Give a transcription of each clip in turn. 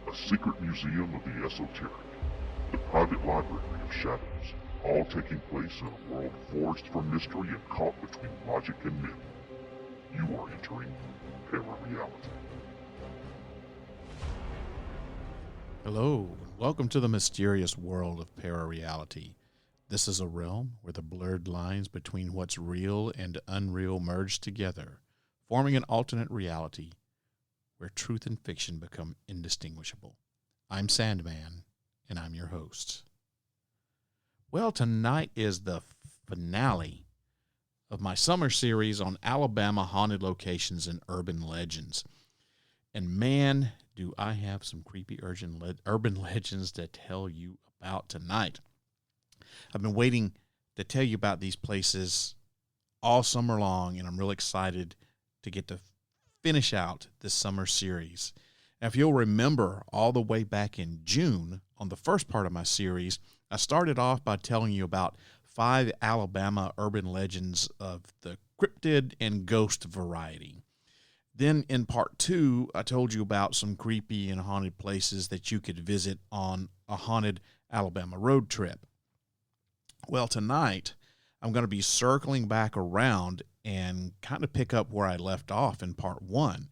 a secret museum of the esoteric, the private library of shadows, all taking place in a world forged from mystery and caught between logic and myth. You are entering ParaReality. Hello, and welcome to the mysterious world of ParaReality. This is a realm where the blurred lines between what's real and unreal merge together, forming an alternate reality where truth and fiction become indistinguishable. I'm Sandman, and I'm your host. Well, tonight is the finale of my summer series on Alabama haunted locations and urban legends. And man, do I have some creepy urban legends to tell you about tonight. I've been waiting to tell you about these places all summer long, and I'm really excited to get to finish out this summer series. Now, if you'll remember, all the way back in June, on the first part of my series, I started off by telling you about 5 Alabama urban legends of the cryptid and ghost variety. Then in part 2, I told you about some creepy and haunted places that you could visit on a haunted Alabama road trip. Well, tonight, I'm going to be circling back around and kind of pick up where I left off in part 1.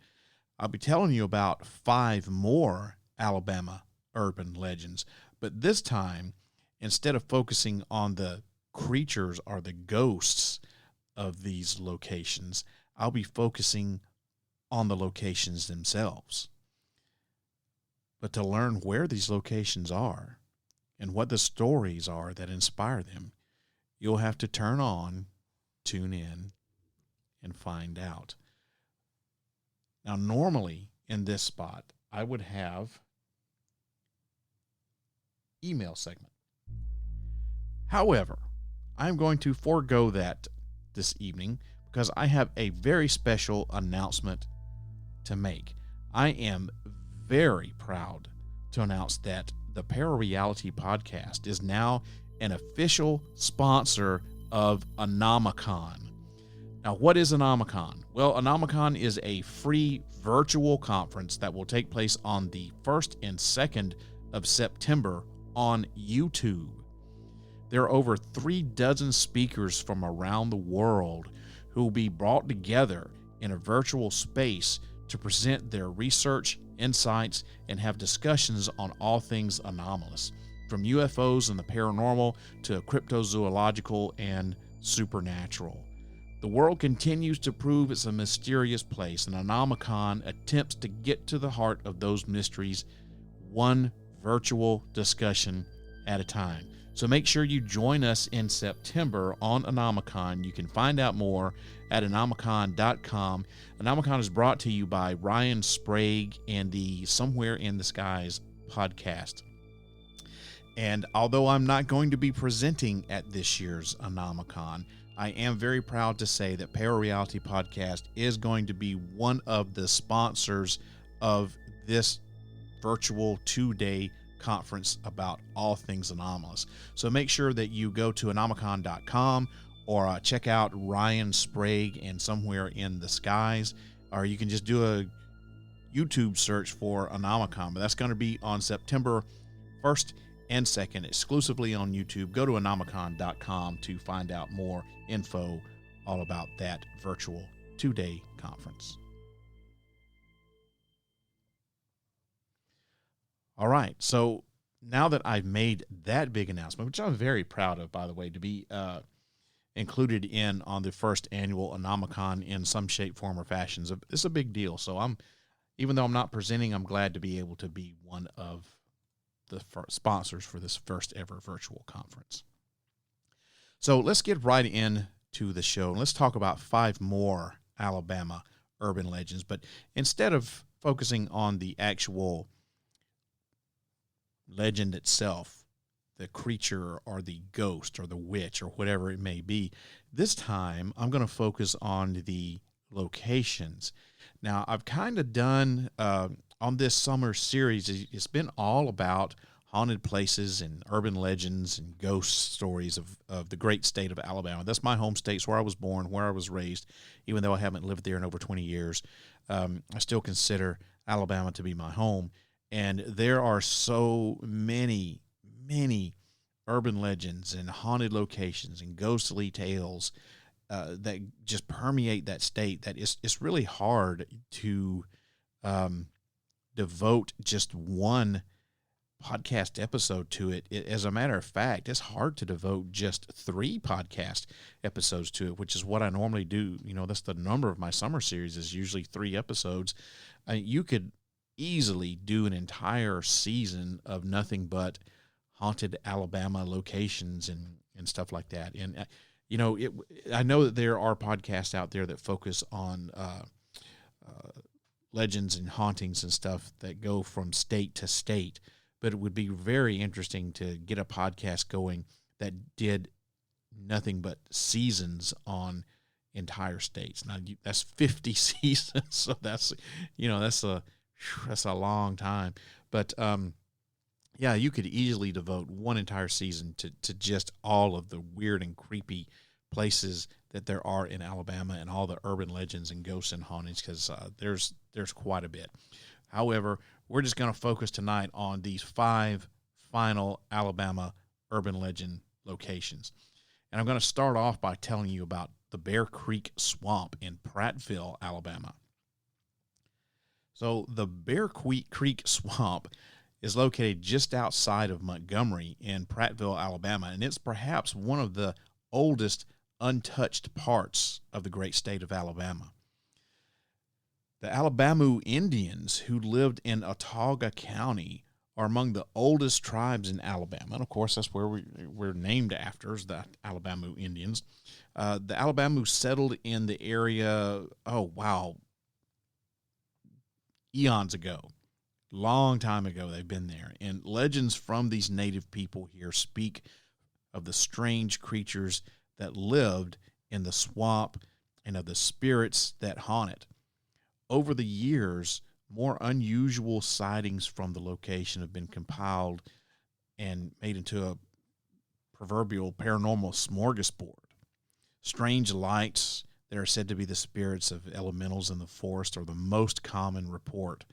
I'll be telling you about 5 more Alabama urban legends, but this time, instead of focusing on the creatures or the ghosts of these locations, I'll be focusing on the locations themselves. But to learn where these locations are and what the stories are that inspire them, you'll have to tune in, and find out. Now, normally in this spot, I would have email segment. However, I'm going to forego that this evening because I have a very special announcement to make. I am very proud to announce that the ParaReality podcast is now an official sponsor of Anomicon. Now, what is Anomicon? Well, Anomicon is a free virtual conference that will take place on the 1st and 2nd of September on YouTube. There are over 3 dozen speakers from around the world who will be brought together in a virtual space to present their research, insights, and have discussions on all things anomalous, from UFOs and the paranormal to cryptozoological and supernatural. The world continues to prove it's a mysterious place, and Anomicon attempts to get to the heart of those mysteries one virtual discussion at a time. So make sure you join us in September on Anomicon. You can find out more at anomicon.com. Anomicon is brought to you by Ryan Sprague and the Somewhere in the Skies podcast. And although I'm not going to be presenting at this year's Anomicon, I am very proud to say that ParaReality Podcast is going to be one of the sponsors of this virtual 2-day conference about all things anomalous. So make sure that you go to anomicon.com or check out Ryan Sprague and Somewhere in the Skies, or you can just do a YouTube search for Anomicon. But that's going to be on September 1st and 2nd, exclusively on YouTube. Go to anomicon.com to find out more info all about that virtual 2-day conference. All right, so now that I've made that big announcement, which I'm very proud of, by the way, to be included in on the first annual Anomicon in some shape, form, or fashion, it's a big deal. So even though I'm not presenting, I'm glad to be able to be one of the sponsors for this first ever virtual conference. So let's get right into the show, and let's talk about 5 more Alabama urban legends. But instead of focusing on the actual legend itself, the creature or the ghost or the witch or whatever it may be, this time I'm going to focus on the locations. Now, I've kind of done on this summer series, it's been all about haunted places and urban legends and ghost stories of the great state of Alabama. That's my home state. It's where I was born, where I was raised. Even though I haven't lived there in over 20 years, I still consider Alabama to be my home. And there are so many, many urban legends and haunted locations and ghostly tales that just permeate that state that it's really hard to devote just one podcast episode to it. As a matter of fact, it's hard to devote just 3 podcast episodes to it, which is what I normally do. That's the number of my summer series, is usually 3 episodes. You could easily do an entire season of nothing but haunted Alabama locations and stuff like that. And I know that there are podcasts out there that focus on legends and hauntings and stuff that go from state to state, but it would be very interesting to get a podcast going that did nothing but seasons on entire states. Now that's 50 seasons, so that's a long time. But yeah, you could easily devote one entire season to just all of the weird and creepy places that there are in Alabama and all the urban legends and ghosts and hauntings, because there's quite a bit. However, we're just going to focus tonight on these 5 final Alabama urban legend locations. And I'm going to start off by telling you about the Bear Creek Swamp in Prattville, Alabama. So the Bear Creek Swamp is located just outside of Montgomery in Prattville, Alabama, and it's perhaps one of the oldest untouched parts of the great state of Alabama. The Alabama Indians, who lived in Autauga County, are among the oldest tribes in Alabama. And, of course, that's where we're named after, is the Alabama Indians. The Alabama settled in the area, eons ago. Long time ago they've been there. And legends from these native people here speak of the strange creatures that lived in the swamp and of the spirits that haunt it. Over the years, more unusual sightings from the location have been compiled and made into a proverbial paranormal smorgasbord. Strange lights that are said to be the spirits of elementals in the forest are the most common report.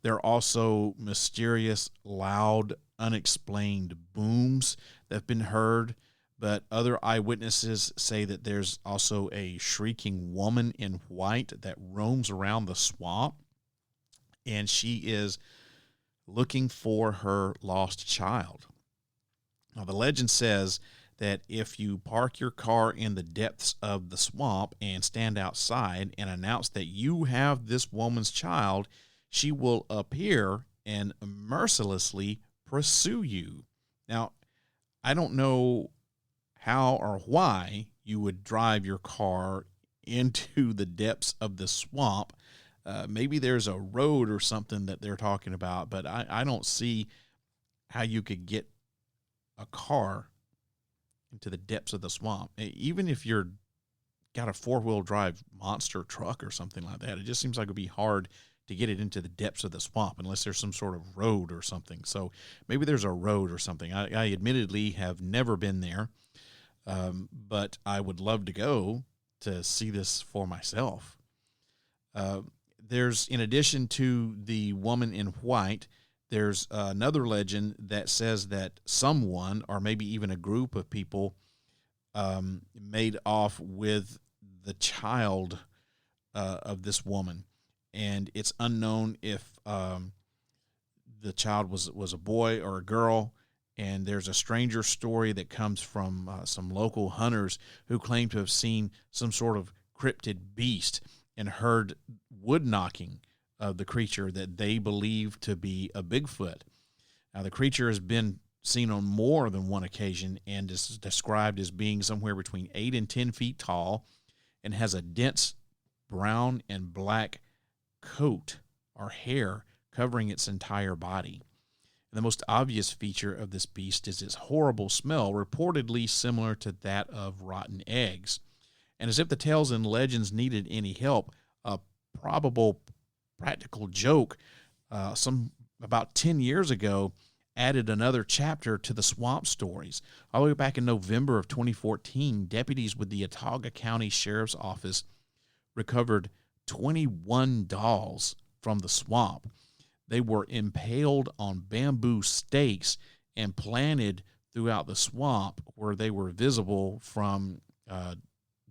There are also mysterious, loud, unexplained booms that have been heard, but other eyewitnesses say that there's also a shrieking woman in white that roams around the swamp, and she is looking for her lost child. Now, the legend says that if you park your car in the depths of the swamp and stand outside and announce that you have this woman's child, she will appear and mercilessly pursue you. Now, I don't know how or why you would drive your car into the depths of the swamp. Maybe there's a road or something that they're talking about, but I don't see how you could get a car into the depths of the swamp. Even if you're got a 4-wheel drive monster truck or something like that, it just seems like it would be hard to get it into the depths of the swamp unless there's some sort of road or something. So maybe there's a road or something. I admittedly have never been there, but I would love to go to see this for myself. There's, in addition to the woman in white, there's another legend that says that someone, or maybe even a group of people, made off with the child of this woman. And it's unknown if the child was a boy or a girl. And there's a stranger story that comes from some local hunters who claim to have seen some sort of cryptid beast and heard wood knocking of the creature that they believe to be a Bigfoot. Now, the creature has been seen on more than one occasion and is described as being somewhere between 8 and 10 feet tall and has a dense brown and black coat or hair covering its entire body. And the most obvious feature of this beast is its horrible smell, reportedly similar to that of rotten eggs. And as if the tales and legends needed any help, a probable practical joke about 10 years ago added another chapter to the swamp stories. All the way back in November of 2014, deputies with the Autauga County Sheriff's Office recovered 21 dolls from the swamp. They were impaled on bamboo stakes and planted throughout the swamp where they were visible from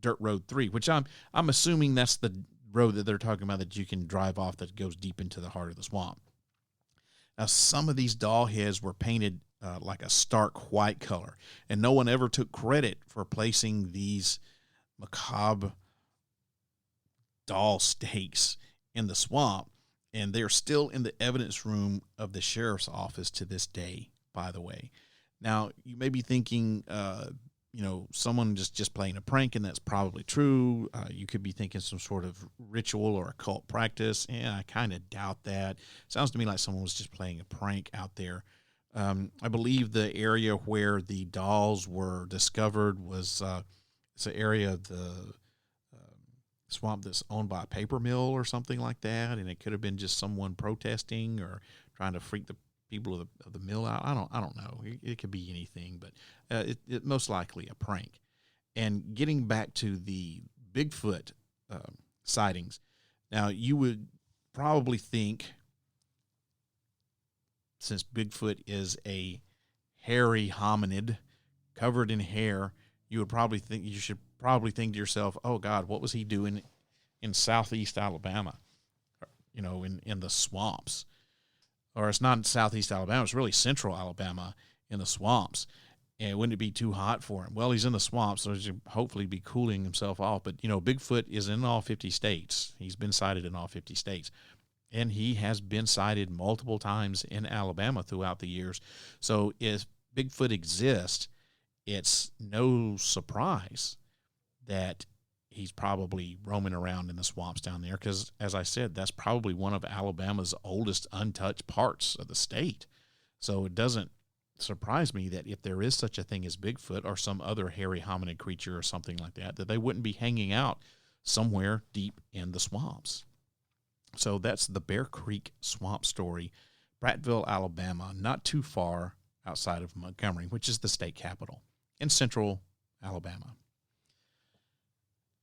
Dirt Road 3, which I'm assuming that's the road that they're talking about that you can drive off that goes deep into the heart of the swamp. Now, some of these doll heads were painted like a stark white color, and no one ever took credit for placing these macabre doll stakes in the swamp, and they're still in the evidence room of the sheriff's office to this day, by the way. Now, you may be thinking, someone just playing a prank, and that's probably true. You could be thinking some sort of ritual or occult practice. I kind of doubt that. Sounds to me like someone was just playing a prank out there. I believe the area where the dolls were discovered was it's an area of the swamp that's owned by a paper mill or something like that, and it could have been just someone protesting or trying to freak the people of the mill out. I don't know. It could be anything, but it most likely a prank. And getting back to the Bigfoot sightings, now you would probably think, since Bigfoot is a hairy hominid covered in hair, you should probably think to yourself, oh God, what was he doing in southeast Alabama, in the swamps? Or it's not southeast Alabama, it's really central Alabama in the swamps. And wouldn't it be too hot for him? Well, he's in the swamps, so he should hopefully be cooling himself off. But, Bigfoot is in all 50 states. He's been sighted in all 50 states. And he has been sighted multiple times in Alabama throughout the years. So if Bigfoot exists, it's no surprise that he's probably roaming around in the swamps down there because, as I said, that's probably one of Alabama's oldest untouched parts of the state. So it doesn't surprise me that if there is such a thing as Bigfoot or some other hairy hominid creature or something like that, that they wouldn't be hanging out somewhere deep in the swamps. So that's the Bear Creek Swamp Story, Prattville, Alabama, not too far outside of Montgomery, which is the state capital, in central Alabama.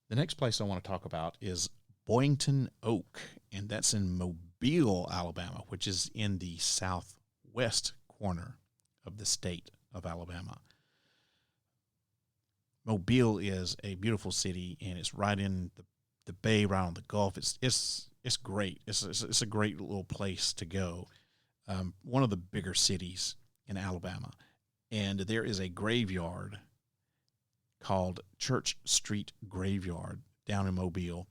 The next place I want to talk about is Boynton Oak, and that's in Mobile, Alabama, which is in the southwest corner of the state of Alabama. Mobile is a beautiful city, and it's right in the bay, right on the Gulf. It's great. It's a great little place to go. One of the bigger cities in Alabama, and there is a graveyard called Church Street Graveyard down in Mobile,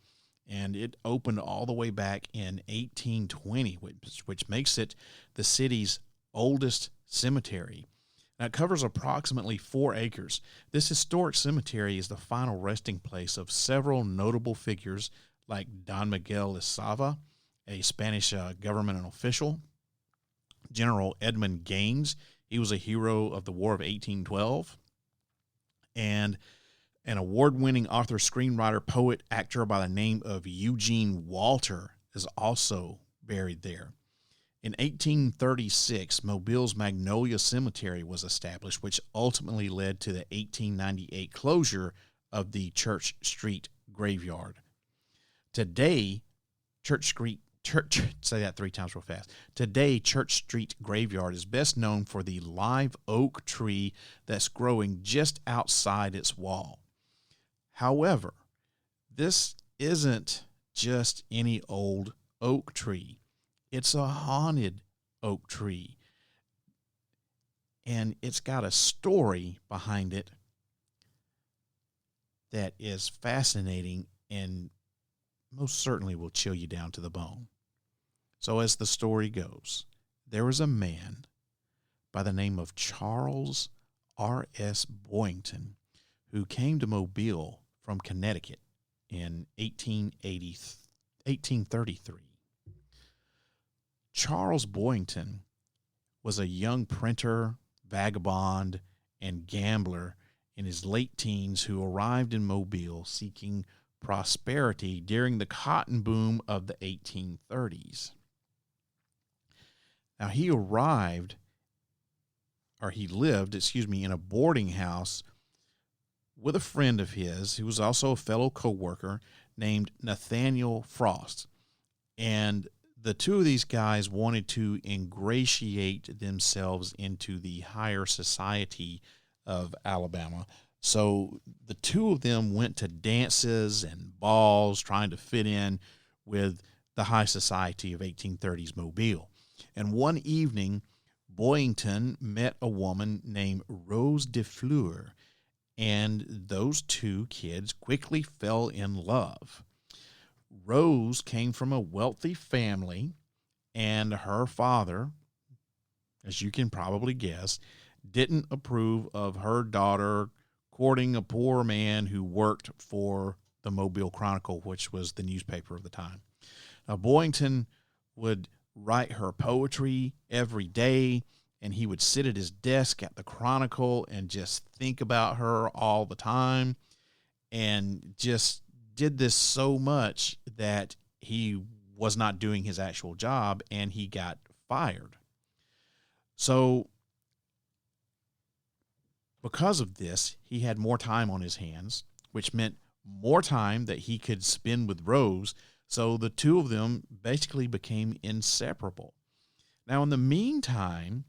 and it opened all the way back in 1820, which makes it the city's oldest cemetery. Now, it covers approximately 4 acres. This historic cemetery is the final resting place of several notable figures like Don Miguel Lizava, a Spanish government official, General Edmund Gaines. He was a hero of the War of 1812. And an award-winning author, screenwriter, poet, actor by the name of Eugene Walter is also buried there. In 1836, Mobile's Magnolia Cemetery was established, which ultimately led to the 1898 closure of the Church Street Graveyard. Today, Church Street Graveyard is best known for the live oak tree that's growing just outside its wall. However, this isn't just any old oak tree. It's a haunted oak tree, and it's got a story behind it that is fascinating and most certainly will chill you down to the bone. So as the story goes, there was a man by the name of Charles R.S. Boynton who came to Mobile from Connecticut in 1833. Charles Boynton was a young printer, vagabond, and gambler in his late teens who arrived in Mobile seeking prosperity during the cotton boom of the 1830s. Now, he lived, in a boarding house with a friend of his who was also a fellow co-worker named Nathaniel Frost. And the two of these guys wanted to ingratiate themselves into the higher society of Alabama. So the two of them went to dances and balls trying to fit in with the high society of 1830s Mobile. And one evening, Boyington met a woman named Rose de Fleur, and those two kids quickly fell in love. Rose came from a wealthy family, and her father, as you can probably guess, didn't approve of her daughter courting a poor man who worked for the Mobile Chronicle, which was the newspaper of the time. Now, Boyington would write her poetry every day, and he would sit at his desk at the Chronicle and just think about her all the time, and just did this so much that he was not doing his actual job, and he got fired. So because of this, he had more time on his hands, which meant more time that he could spend with Rose. So the two of them basically became inseparable. Now, in the meantime,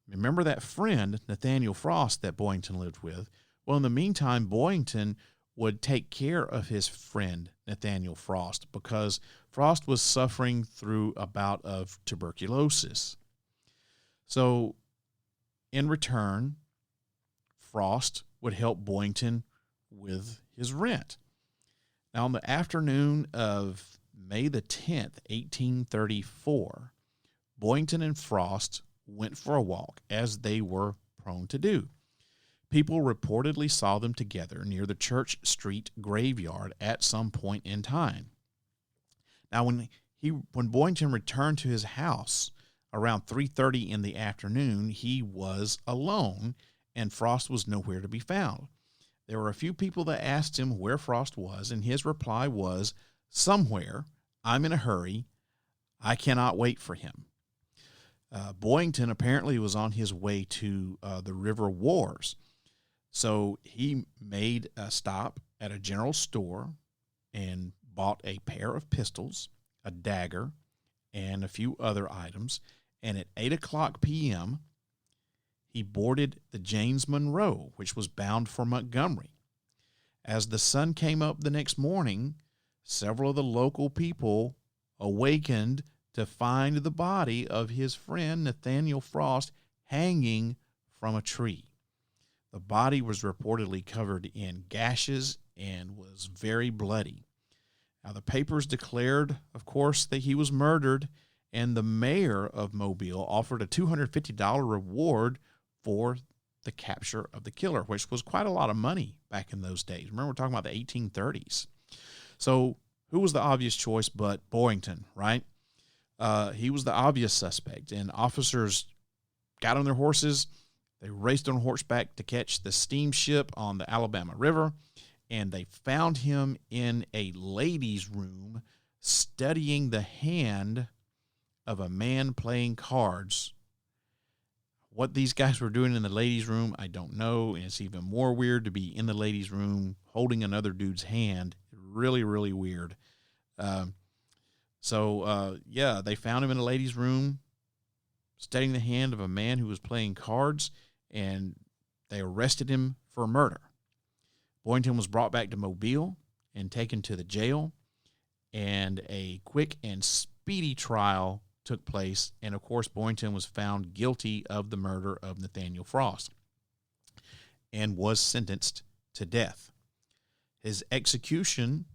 remember that friend, Nathaniel Frost, that Boyington lived with? Well, in the meantime, Boyington would take care of his friend, Nathaniel Frost, because Frost was suffering through a bout of tuberculosis. So, in return, Frost would help Boyington with his rent. Now, on the afternoon of May the 10th, 1834, Boyington and Frost went for a walk, as they were prone to do. People reportedly saw them together near the Church Street graveyard at some point in time. Now, when Boyington returned to his house around 3:30 in the afternoon, he was alone, and Frost was nowhere to be found. There were a few people that asked him where Frost was, and his reply was, "Somewhere. I'm in a hurry. I cannot wait for him." Boyington apparently was on his way to the River Wars. So he made a stop at a general store and bought a pair of pistols, a dagger, and a few other items. And at 8 o'clock p.m., he boarded the James Monroe, which was bound for Montgomery. As the sun came up the next morning, several of the local people awakened to find the body of his friend Nathaniel Frost hanging from a tree. The body was reportedly covered in gashes and was very bloody. Now, the papers declared, of course, that he was murdered, and the mayor of Mobile offered a $250 reward for the capture of the killer, which was quite a lot of money back in those days. Remember, we're talking about the 1830s. So who was the obvious choice but Boyington, right? He was the obvious suspect, and officers got on their horses. They raced on horseback to catch the steamship on the Alabama River, and they found him in a ladies' room studying the hand of a man playing cards. What these guys were doing in the ladies' room, I don't know, and it's even more weird to be in the ladies' room holding another dude's hand. Really, really weird. So they found him in a ladies' room studying the hand of a man who was playing cards, and they arrested him for murder. Boyington was brought back to Mobile and taken to the jail, and a quick and speedy trial took place, and of course Boyington was found guilty of the murder of Nathaniel Frost and was sentenced to death. His execution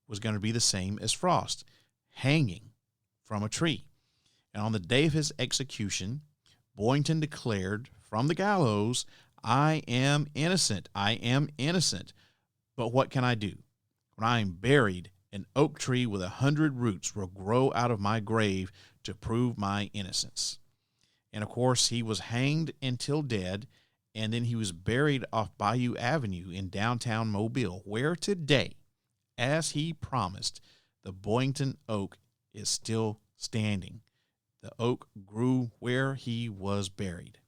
was going to be the same as Frost, hanging from a tree. And on the day of his execution, Boyington declared from the gallows, "I am innocent. I am innocent. But what can I do? When I am buried, an oak tree with 100 roots will grow out of my grave to prove my innocence." And of course, he was hanged until dead, and then he was buried off Bayou Avenue in downtown Mobile, where today, as he promised, the Boyington Oak is still standing. The oak grew where he was buried,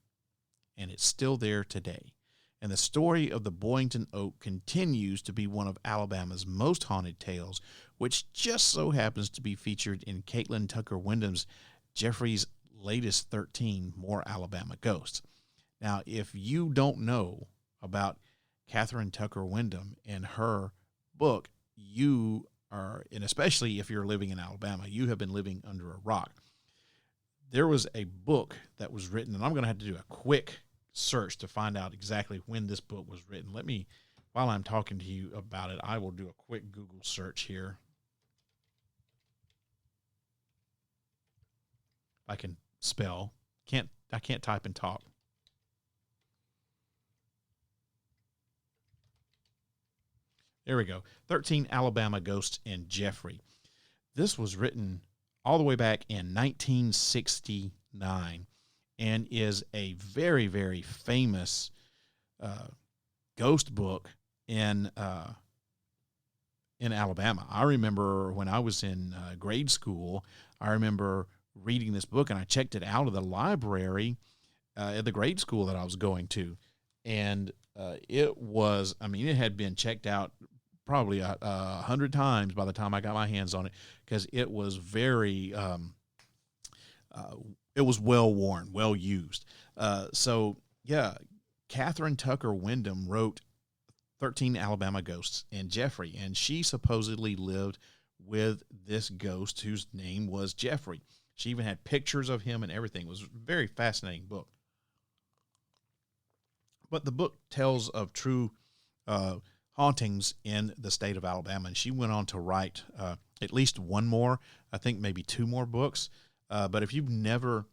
and it's still there today. And the story of the Boyington Oak continues to be one of Alabama's most haunted tales, which just so happens to be featured in Caitlin Tucker Wyndham's Jeffrey's latest 13 More Alabama Ghosts. Now, if you don't know about Catherine Tucker Wyndham and her book, you are, and especially if you're living in Alabama, you have been living under a rock. There was a book that was written, and I'm going to have to do a quick search to find out exactly when this book was written. Let me, while I'm talking to you about it, I will do a quick Google search here. I can spell. I can't type and talk. There we go. 13 Alabama Ghosts and Jeffrey. This was written all the way back in 1969 and is a very, very famous ghost book in Alabama. I remember when I was in grade school, I remember reading this book, and I checked it out of the library at the grade school that I was going to. And it had been checked out probably 100 times by the time I got my hands on it, because it was very, it was well worn, well used. Catherine Tucker Wyndham wrote 13 Alabama Ghosts and Jeffrey, and she supposedly lived with this ghost whose name was Jeffrey. She even had pictures of him and everything. It was a very fascinating book. But the book tells of true hauntings in the state of Alabama, and she went on to write at least one more, I think maybe two more books. But if you've never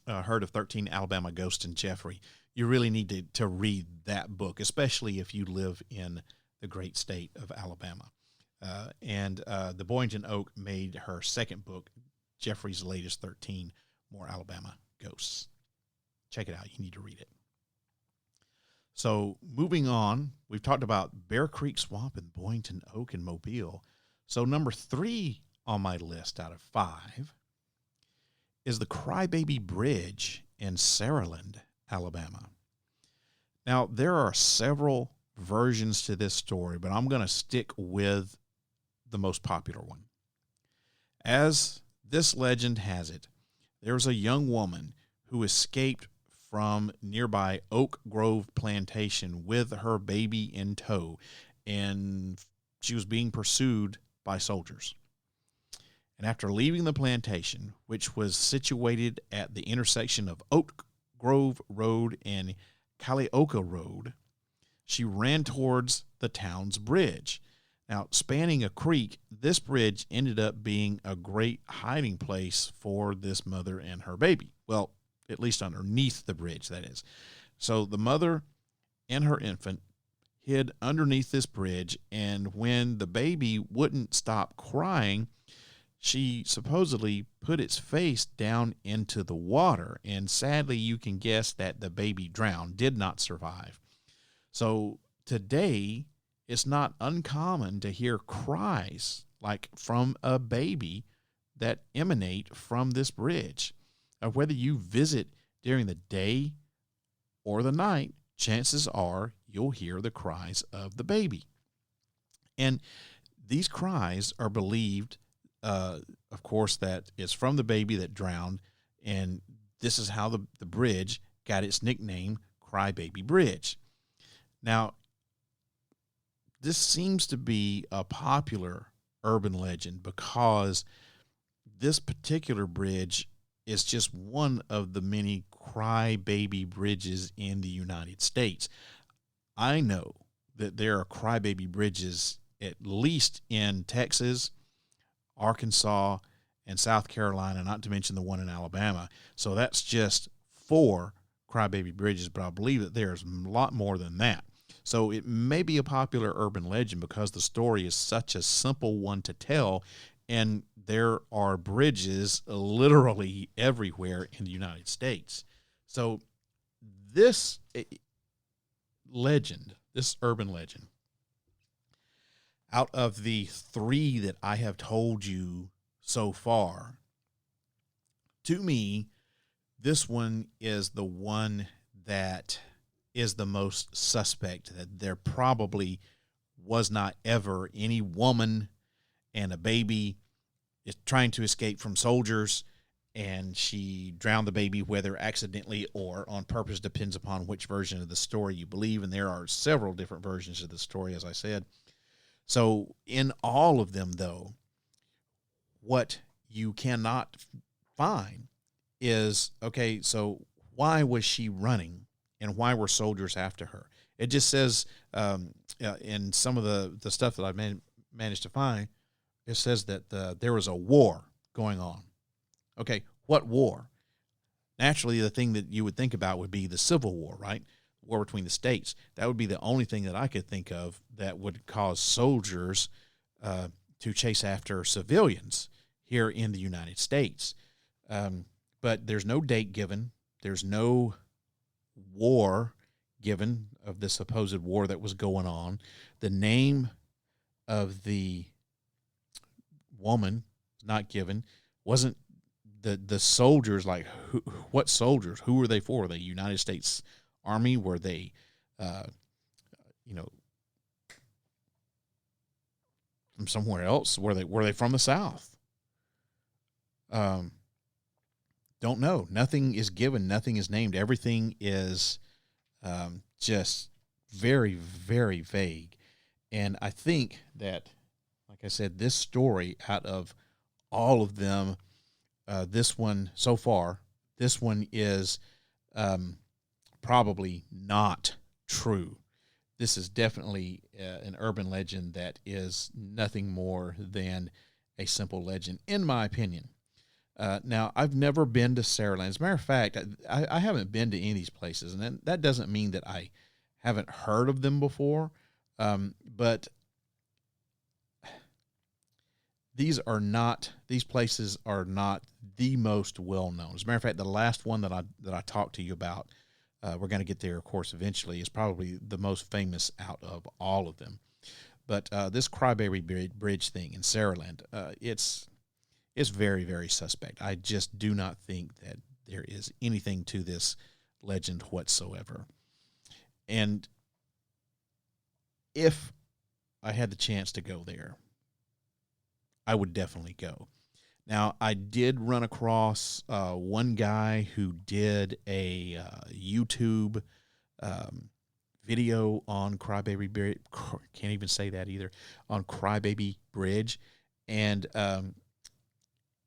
heard of 13 Alabama Ghosts and Jeffrey, you really need to read that book, especially if you live in the great state of Alabama. The Boynton Oak made her second book, Jeffrey's latest 13 More Alabama Ghosts. Check it out. You need to read it. So moving on, we've talked about Bear Creek Swamp and Boynton Oak and Mobile. So number 3 on my list out of 5 is the Crybaby Bridge in Saraland, Alabama. Now, there are several versions to this story, but I'm going to stick with the most popular one. As this legend has it, there was a young woman who escaped from nearby Oak Grove Plantation with her baby in tow, and she was being pursued by soldiers. And after leaving the plantation, which was situated at the intersection of Oak Grove Road and Calioka Road, she ran towards the town's bridge. Now, spanning a creek, this bridge ended up being a great hiding place for this mother and her baby. Well, at least underneath the bridge, that is. So the mother and her infant hid underneath this bridge, and when the baby wouldn't stop crying, she supposedly put its face down into the water, and sadly you can guess that the baby drowned, did not survive. So today, it's not uncommon to hear cries like from a baby that emanate from this bridge. Whether you visit during the day or the night, chances are you'll hear the cries of the baby. And these cries are believed, of course, that it's from the baby that drowned, and this is how the bridge got its nickname, Crybaby Bridge. Now, this seems to be a popular urban legend because this particular bridge is just one of the many crybaby bridges in the United States. I know that there are crybaby bridges at least in Texas, Arkansas, and South Carolina, not to mention the one in Alabama. So that's just 4 crybaby bridges, but I believe that there's a lot more than that. So it may be a popular urban legend because the story is such a simple one to tell, and there are bridges literally everywhere in the United States. So this legend, this urban legend, out of the 3 that I have told you so far, to me, this one is the one that is the most suspect, that there probably was not ever any woman and a baby is trying to escape from soldiers, and she drowned the baby, whether accidentally or on purpose, depends upon which version of the story you believe. And there are several different versions of the story, as I said. So in all of them, though, what you cannot find is, okay, so why was she running and why were soldiers after her? It just says in some of the stuff that I've managed to find, it says that there was a war going on. Okay, what war? Naturally, the thing that you would think about would be the Civil War, right? War between the states. That would be the only thing that I could think of that would cause soldiers to chase after civilians here in the United States. But there's no date given. There's no war given of the supposed war that was going on. The name of the woman not given. Wasn't the soldiers, like, what soldiers? Who were they for? Were they United States Army? Were they, from somewhere else? Were they from the South? Don't know. Nothing is given. Nothing is named. Everything is just very, very vague. And I think that, like I said, this story, out of all of them, this one so far, this one is probably not true. This is definitely an urban legend that is nothing more than a simple legend, in my opinion. Now, I've never been to Saraland. As a matter of fact, I haven't been to any of these places, and that doesn't mean that I haven't heard of them before, but these places are not the most well-known. As a matter of fact, the last one that I talked to you about, we're going to get there, of course, eventually, is probably the most famous out of all of them. But this Crybaby Bridge thing in Saraland, it's very, very suspect. I just do not think that there is anything to this legend whatsoever. And if I had the chance to go there, I would definitely go. Now, I did run across one guy who did a YouTube video on Crybaby Bridge. Can't even say that either. On Crybaby Bridge. And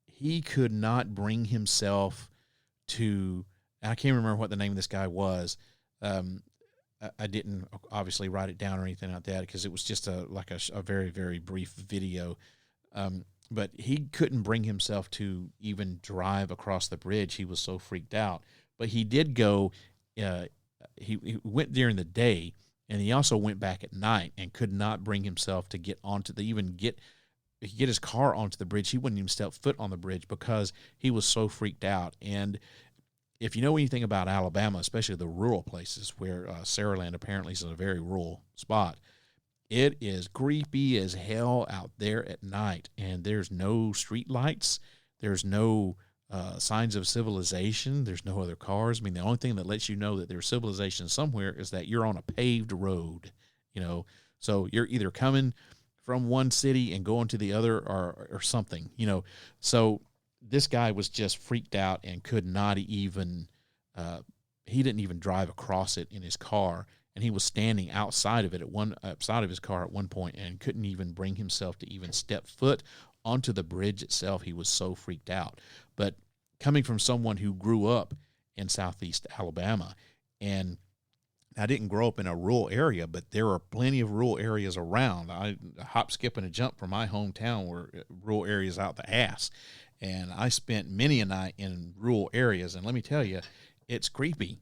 he could not bring himself to, I can't remember what the name of this guy was. I didn't obviously write it down or anything like that because it was just a very, very brief video. But he couldn't bring himself to even drive across the bridge. He was so freaked out. But he did go, he went during the day, and he also went back at night and could not bring himself to get get his car onto the bridge. He wouldn't even step foot on the bridge because he was so freaked out. And if you know anything about Alabama, especially the rural places where Saraland apparently is a very rural spot, it is creepy as hell out there at night, and there's no street lights. There's no signs of civilization. There's no other cars. I mean, the only thing that lets you know that there's civilization somewhere is that you're on a paved road, So you're either coming from one city and going to the other or something, So this guy was just freaked out and could not even, he didn't even drive across it in his car. And he was standing outside of it outside of his car at one point and couldn't even bring himself to even step foot onto the bridge itself. He was so freaked out. But coming from someone who grew up in Southeast Alabama, and I didn't grow up in a rural area, but there are plenty of rural areas around. I hop, skip, and a jump from my hometown where rural areas out the ass. And I spent many a night in rural areas, and let me tell you, it's creepy.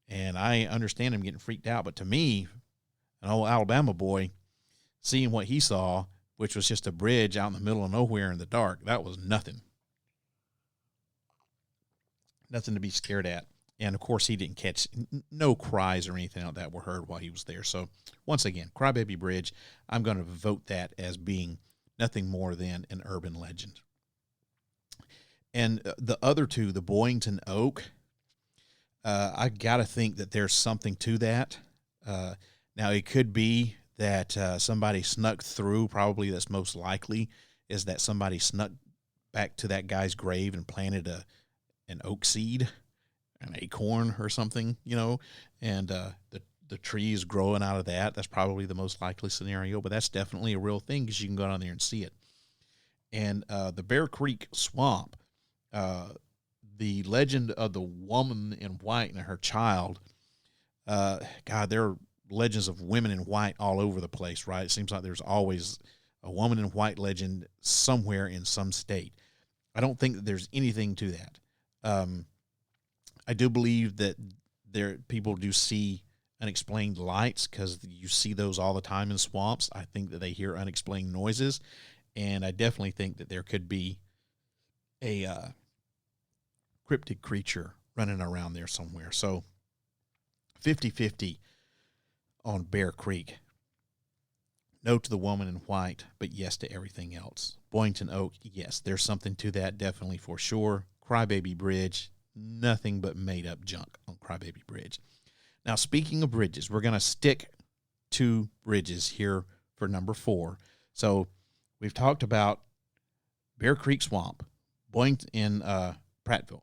And I understand him getting freaked out, but to me, an old Alabama boy, seeing what he saw, which was just a bridge out in the middle of nowhere in the dark, that was nothing. Nothing to be scared at. And, of course, he didn't catch no cries or anything like that were heard while he was there. So, once again, Crybaby Bridge, I'm going to vote that as being nothing more than an urban legend. And the other two, the Boyington Oak, I got to think that there's something to that. Now, it could be that somebody snuck through. Probably that's most likely is that somebody snuck back to that guy's grave and planted an oak seed, an acorn or something, and the tree is growing out of that. That's probably the most likely scenario, but that's definitely a real thing because you can go down there and see it. And the Bear Creek Swamp, the legend of the woman in white and her child, God, there are legends of women in white all over the place, right? It seems like there's always a woman in white legend somewhere in some state. I don't think that there's anything to that. I do believe that people do see unexplained lights because you see those all the time in swamps. I think that they hear unexplained noises, and I definitely think that there could be a cryptid creature running around there somewhere. So 50-50 on Bear Creek. No to the woman in white, but yes to everything else. Boynton Oak, yes, there's something to that, definitely for sure. Crybaby Bridge, nothing but made-up junk on Crybaby Bridge. Now, speaking of bridges, we're going to stick to bridges here for number 4. So we've talked about Bear Creek Swamp, Boynton in Prattville,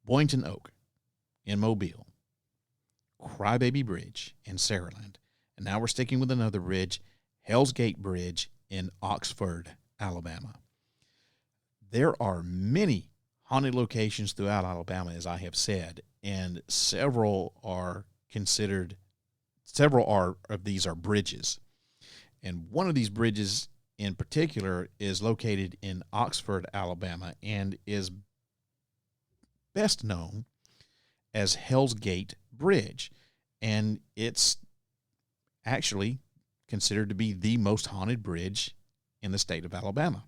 Boynton Oak in Mobile, Crybaby Bridge in Saraland, and now we're sticking with another bridge, Hell's Gate Bridge in Oxford, Alabama. There are many haunted locations throughout Alabama, as I have said, and several of these are bridges. And one of these bridges in particular is located in Oxford, Alabama, and is best known as Hell's Gate Bridge. And it's actually considered to be the most haunted bridge in the state of Alabama.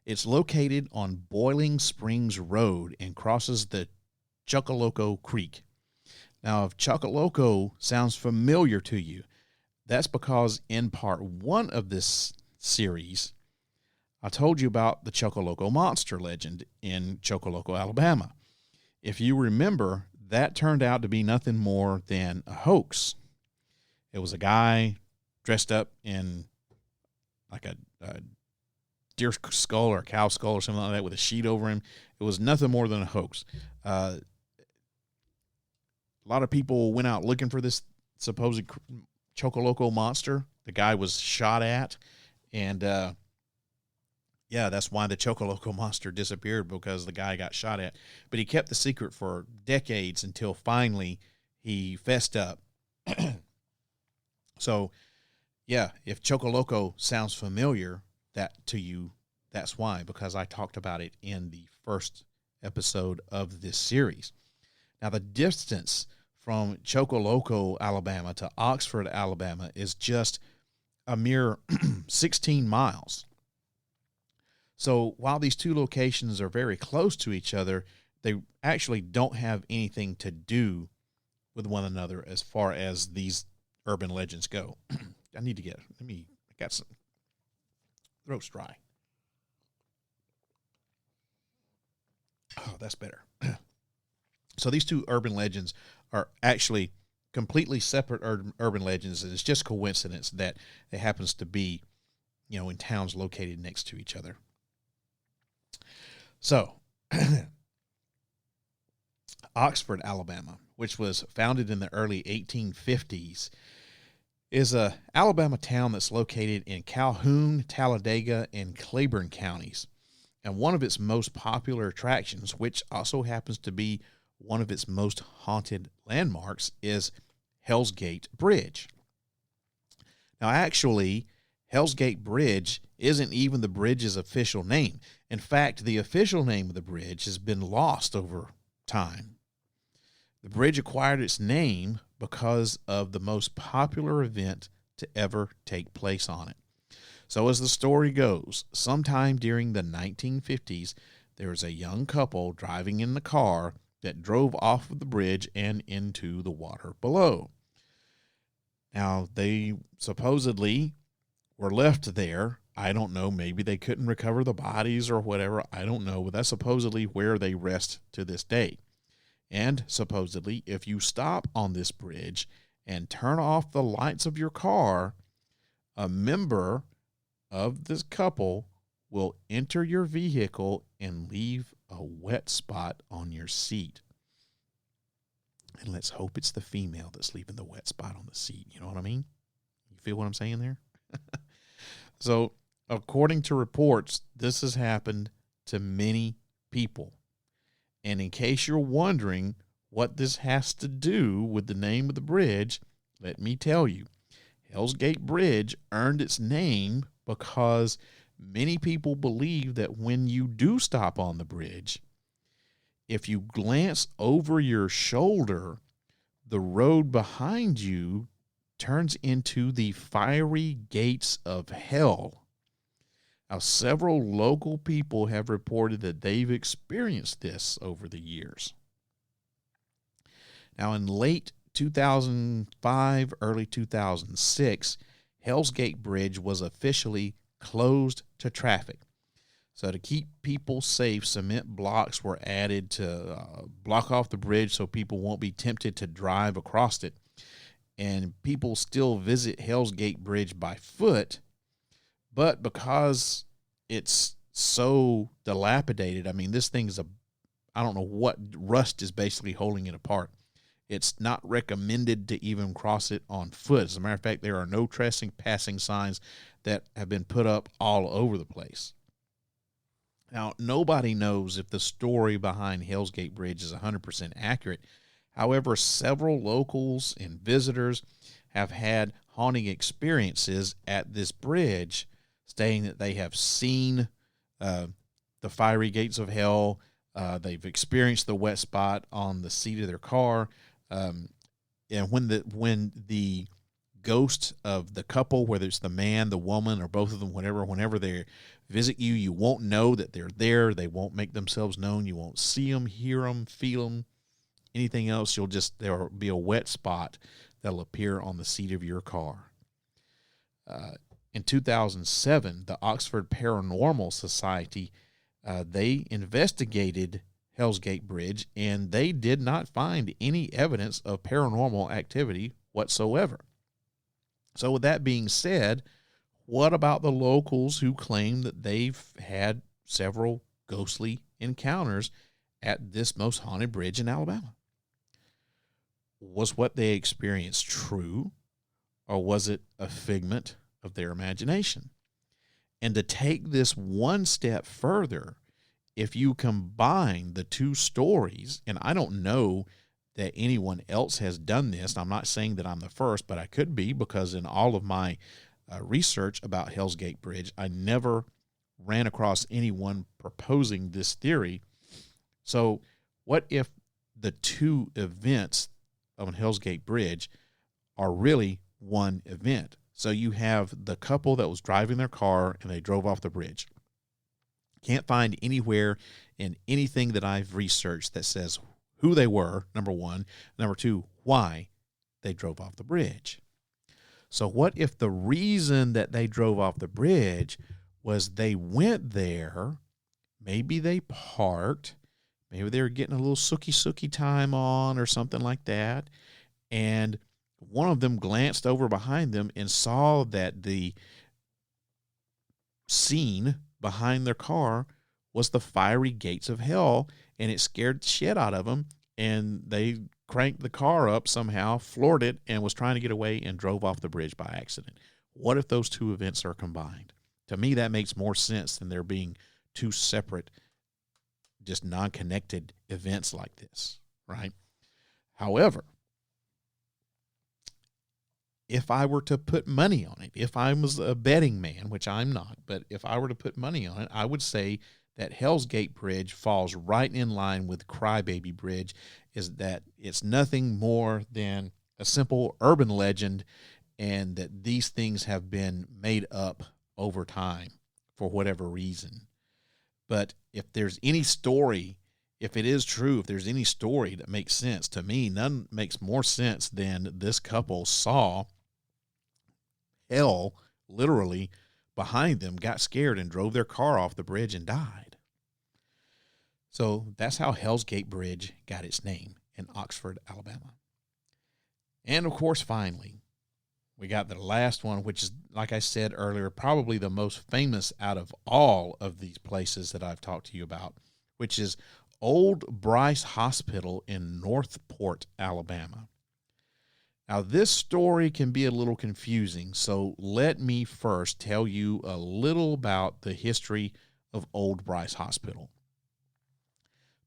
It's located on Boiling Springs Road and crosses the Chocoloco Creek. Now, if Chocoloco sounds familiar to you, that's because in part 1 of this series, I told you about the Chocoloco monster legend in Chocoloco, Alabama. If you remember, that turned out to be nothing more than a hoax. It was a guy dressed up in like a deer skull or a cow skull or something like that with a sheet over him. It was nothing more than a hoax. A lot of people went out looking for this supposed Chocoloco monster. The guy was shot at, and that's why the Chocoloco monster disappeared, because the guy got shot at. But he kept the secret for decades until finally he fessed up. So, yeah, if Chocoloco sounds familiar to you, that's why, because I talked about it in the first episode of this series. Now, the distance from Chocoloco, Alabama to Oxford, Alabama is just a mere 16 miles. So while these two locations are very close to each other, they actually don't have anything to do with one another as far as these urban legends go. I got some throat's dry. Oh, that's better. So these two urban legends are actually completely separate urban legends, and it's just coincidence that it happens to be, in towns located next to each other. So, Oxford, Alabama, which was founded in the early 1850s, is a Alabama town that's located in Calhoun, Talladega, and Claiborne counties. And one of its most popular attractions, which also happens to be one of its most haunted landmarks, is Hell's Gate Bridge. Now, actually, Hell's Gate Bridge isn't even the bridge's official name. In fact, the official name of the bridge has been lost over time. The bridge acquired its name because of the most popular event to ever take place on it. So as the story goes, sometime during the 1950s, there was a young couple driving in the car that drove off of the bridge and into the water below. Now, they supposedly were left there. I don't know, maybe they couldn't recover the bodies or whatever, I don't know, but that's supposedly where they rest to this day. And supposedly, if you stop on this bridge and turn off the lights of your car, a member of this couple will enter your vehicle and leave a wet spot on your seat. And let's hope it's the female that's leaving the wet spot on the seat. You know what I mean? You feel what I'm saying there? So, according to reports, this has happened to many people. And in case you're wondering what this has to do with the name of the bridge, let me tell you. Hell's Gate Bridge earned its name because many people believe that when you do stop on the bridge, if you glance over your shoulder, the road behind you turns into the fiery gates of hell. Now, several local people have reported that they've experienced this over the years. Now, in late 2005, early 2006, Hell's Gate Bridge was officially closed to traffic. So to keep people safe, cement blocks were added to block off the bridge so people won't be tempted to drive across it. And people still visit Hell's Gate Bridge by foot, but because it's so dilapidated, I mean, this thing's I don't know what rust is basically holding it apart. It's not recommended to even cross it on foot. As a matter of fact, there are no trespassing signs that have been put up all over the place. Now, nobody knows if the story behind Hell's Gate Bridge is 100% accurate. However, several locals and visitors have had haunting experiences at this bridge, stating that they have seen the fiery gates of hell. They've experienced the wet spot on the seat of their car. And when the ghost of the couple, whether it's the man, the woman, or both of them, whenever they visit you, you won't know that they're there. They won't make themselves known. You won't see them, hear them, feel them, anything else. There will be a wet spot that'll appear on the seat of your car. In 2007, the Oxford Paranormal Society, they investigated Hell's Gate Bridge, and they did not find any evidence of paranormal activity whatsoever. So with that being said, what about the locals who claim that they've had several ghostly encounters at this most haunted bridge in Alabama? Was what they experienced true, or was it a figment of their imagination? And to take this one step further, if you combine the two stories, and I don't know that anyone else has done this. I'm not saying that I'm the first, but I could be, because in all of my research about Hell's Gate Bridge, I never ran across anyone proposing this theory. So what if the two events on Hell's Gate Bridge are really one event? So you have the couple that was driving their car and they drove off the bridge. Can't find anywhere in anything that I've researched that says who they were, number one. Number two, why they drove off the bridge. So what if the reason that they drove off the bridge was they went there, maybe they parked, maybe they were getting a little sooky time on or something like that, and one of them glanced over behind them and saw that the scene behind their car was the fiery gates of hell, and it scared the shit out of them, and they cranked the car up somehow, floored it, and was trying to get away and drove off the bridge by accident. What if those two events are combined? To me, that makes more sense than there being two separate, just non-connected events like this, right? However, if I were to put money on it, if I was a betting man, which I'm not, but if I were to put money on it, I would say that Hell's Gate Bridge falls right in line with Crybaby Bridge, is that it's nothing more than a simple urban legend, and that these things have been made up over time for whatever reason. But if there's any story, if it is true, if there's any story that makes sense, to me, none makes more sense than this couple saw hell literally behind them, got scared, and drove their car off the bridge and died. So that's how Hell's Gate Bridge got its name in Oxford, Alabama. And of course, finally, we got the last one, which is, like I said earlier, probably the most famous out of all of these places that I've talked to you about, which is Old Bryce Hospital in Northport, Alabama. Now, this story can be a little confusing, so let me first tell you a little about the history of Old Bryce Hospital.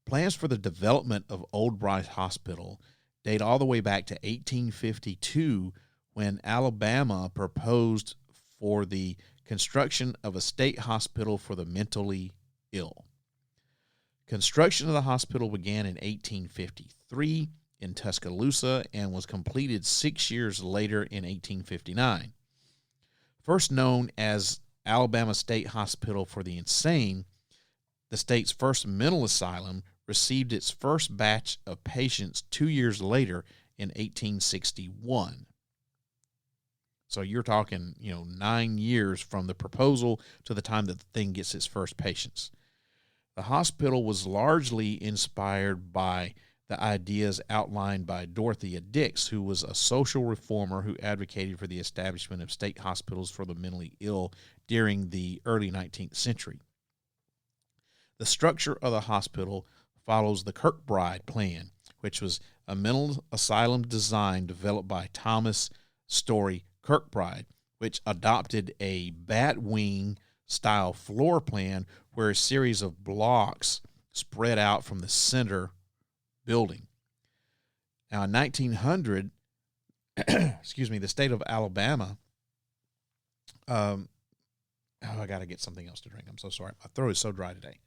Plans for the development of Old Bryce Hospital date all the way back to 1852, when Alabama proposed for the construction of a state hospital for the mentally ill. Construction of the hospital began in 1853 in Tuscaloosa and was completed 6 years later in 1859. First known as Alabama State Hospital for the Insane, the state's first mental asylum received its first batch of patients 2 years later in 1861. So you're talking, 9 years from the proposal to the time that the thing gets its first patients. The hospital was largely inspired by the ideas outlined by Dorothea Dix, who was a social reformer who advocated for the establishment of state hospitals for the mentally ill during the early 19th century. The structure of the hospital follows the Kirkbride plan, which was a mental asylum design developed by Thomas Story Kirkbride, which adopted a bat-wing-style floor plan where a series of blocks spread out from the center building. Now, in 1900, the state of Alabama, I got to get something else to drink. I'm so sorry. My throat is so dry today.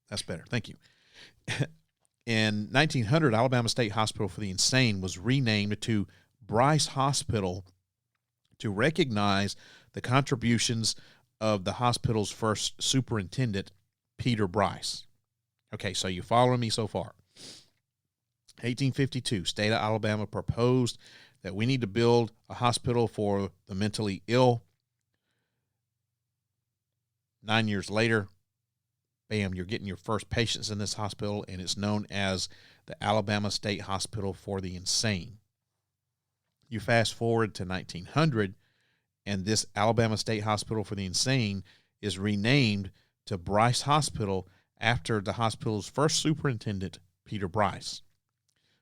That's better. Thank you. In 1900, Alabama State Hospital for the Insane was renamed to Bryce Hospital to recognize the contributions of the hospital's first superintendent, Peter Bryce. Okay, so you following me so far? 1852, state of Alabama proposed that we need to build a hospital for the mentally ill. 9 years later, bam, you're getting your first patients in this hospital, and it's known as the Alabama State Hospital for the Insane. You fast forward to 1900, and this Alabama State Hospital for the Insane is renamed to Bryce Hospital after the hospital's first superintendent, Peter Bryce.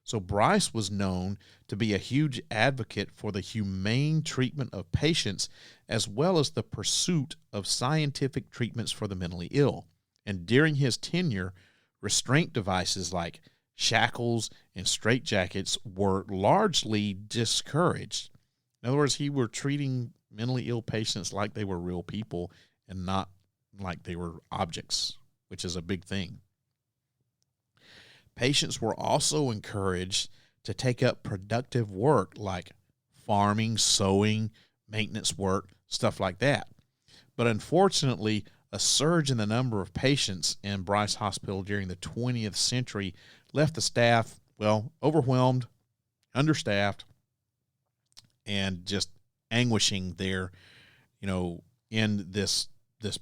So Bryce was known to be a huge advocate for the humane treatment of patients as well as the pursuit of scientific treatments for the mentally ill. And during his tenure, restraint devices like shackles and straitjackets were largely discouraged. In other words, he were treating mentally ill patients like they were real people and not like they were objects, which is a big thing. Patients were also encouraged to take up productive work like farming, sewing, maintenance work, stuff like that. But unfortunately, a surge in the number of patients in Bryce Hospital during the 20th century left the staff, overwhelmed, understaffed, and just anguishing there, in this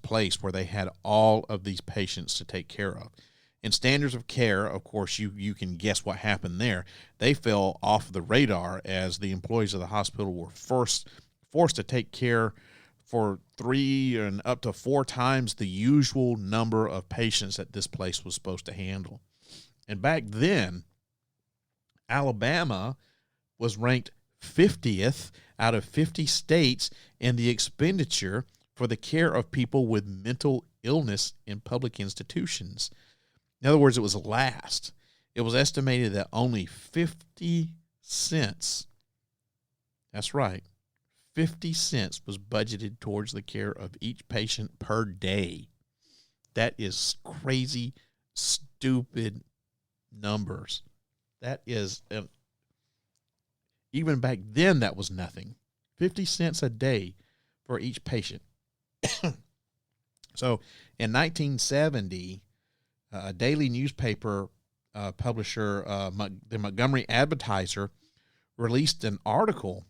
place where they had all of these patients to take care of. And standards of care, of course, you can guess what happened there. They fell off the radar as the employees of the hospital were forced to take care for 3 and up to 4 times the usual number of patients that this place was supposed to handle. And back then, Alabama was ranked 50th out of 50 states in the expenditure for the care of people with mental illness in public institutions. In other words, it was last. It was estimated that only 50 cents, that's right, 50 cents was budgeted towards the care of each patient per day. That is crazy, stupid numbers. That is, even back then, that was nothing. 50 cents a day for each patient. So in 1970, a daily newspaper publisher, the Montgomery Advertiser, released an article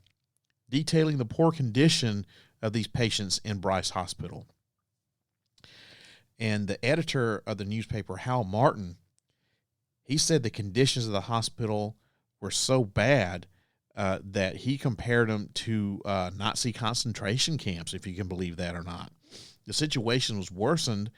detailing the poor condition of these patients in Bryce Hospital. And the editor of the newspaper, Hal Martin, He said the conditions of the hospital were so bad that he compared them to Nazi concentration camps, if you can believe that or not. The situation was worsened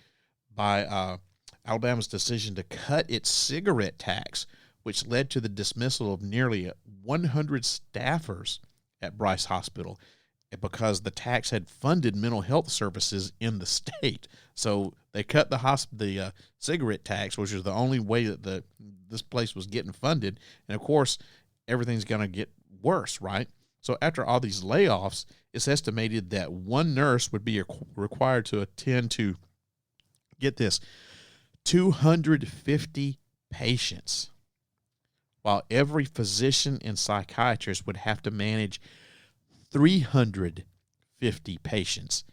by Alabama's decision to cut its cigarette tax, which led to the dismissal of nearly 100 staffers at Bryce Hospital because the tax had funded mental health services in the state. So they cut the cigarette tax, which was the only way that this place was getting funded. And, of course, everything's going to get worse, right? So after all these layoffs, it's estimated that one nurse would be required to attend to, get this, 250 patients, while every physician and psychiatrist would have to manage 350 patients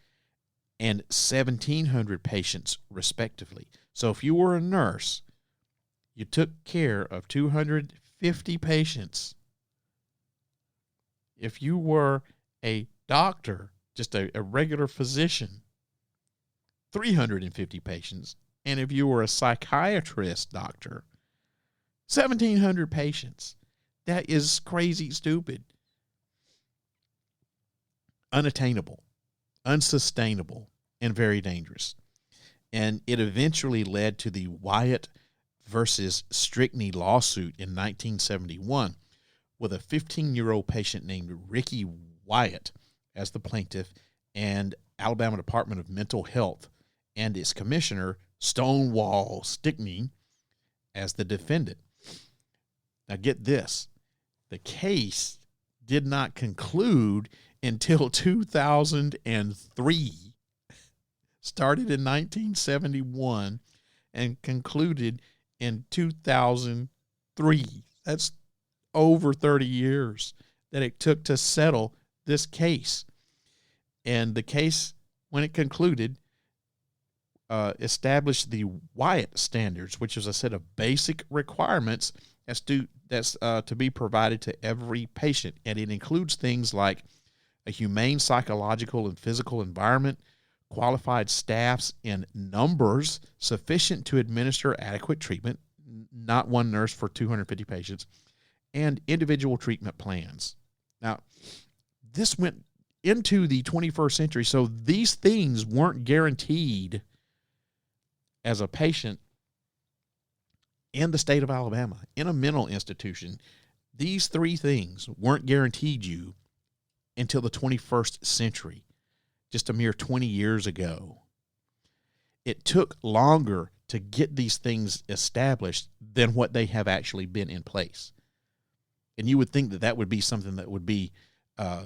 and 1,700 patients, respectively. So if you were a nurse, you took care of 250 patients. If you were a doctor, just a regular physician, 350 patients. And if you were a psychiatrist doctor, 1,700 patients. That is crazy stupid. Unattainable, unsustainable, and very dangerous. And it eventually led to the Wyatt versus Strickney lawsuit in 1971, with a 15-year-old patient named Ricky Wyatt as the plaintiff and Alabama Department of Mental Health and its commissioner, Stonewall Stickney, as the defendant. Now get this, the case did not conclude until 2003, started in 1971 and concluded in 2003. That's over 30 years that it took to settle this case. And the case, when it concluded, established the Wyatt standards, which is a set of basic requirements that's to be provided to every patient. And it includes things like a humane psychological and physical environment, qualified staffs in numbers sufficient to administer adequate treatment, not one nurse for 250 patients, and individual treatment plans. Now, this went into the 21st century, so these things weren't guaranteed as a patient in the state of Alabama, in a mental institution. These three things weren't guaranteed you until the 21st century, just a mere 20 years ago. It took longer to get these things established than what they have actually been in place. And you would think that that would be something that would be a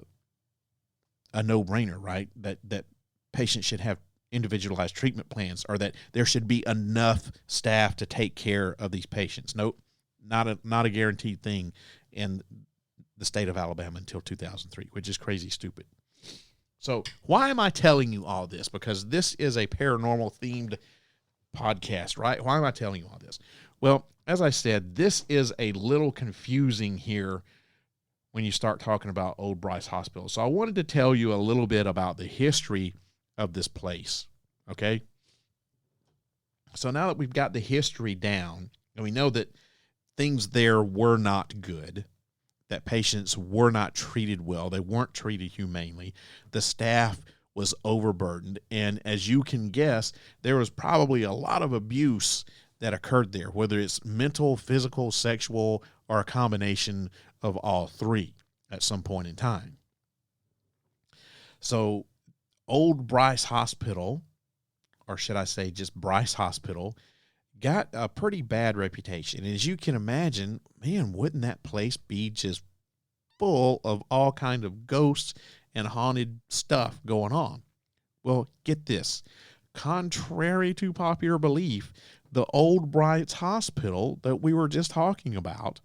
no-brainer, right? That patients should have individualized treatment plans, or that there should be enough staff to take care of these patients. Nope, not a guaranteed thing in the state of Alabama until 2003, which is crazy stupid. So why am I telling you all this? Because this is a paranormal themed podcast, right? Why am I telling you all this? Well, as I said, this is a little confusing here when you start talking about Old Bryce Hospital. So I wanted to tell you a little bit about the history of this place, okay? So now that we've got the history down, and we know that things there were not good, that patients were not treated well, they weren't treated humanely, the staff was overburdened, and as you can guess, there was probably a lot of abuse that occurred there, whether it's mental, physical, sexual, or a combination of all three at some point in time. So Old Bryce Hospital, or should I say just Bryce Hospital, got a pretty bad reputation. And as you can imagine, man, wouldn't that place be just full of all kind of ghosts and haunted stuff going on? Well, get this. Contrary to popular belief, the Old Bryce Hospital that we were just talking about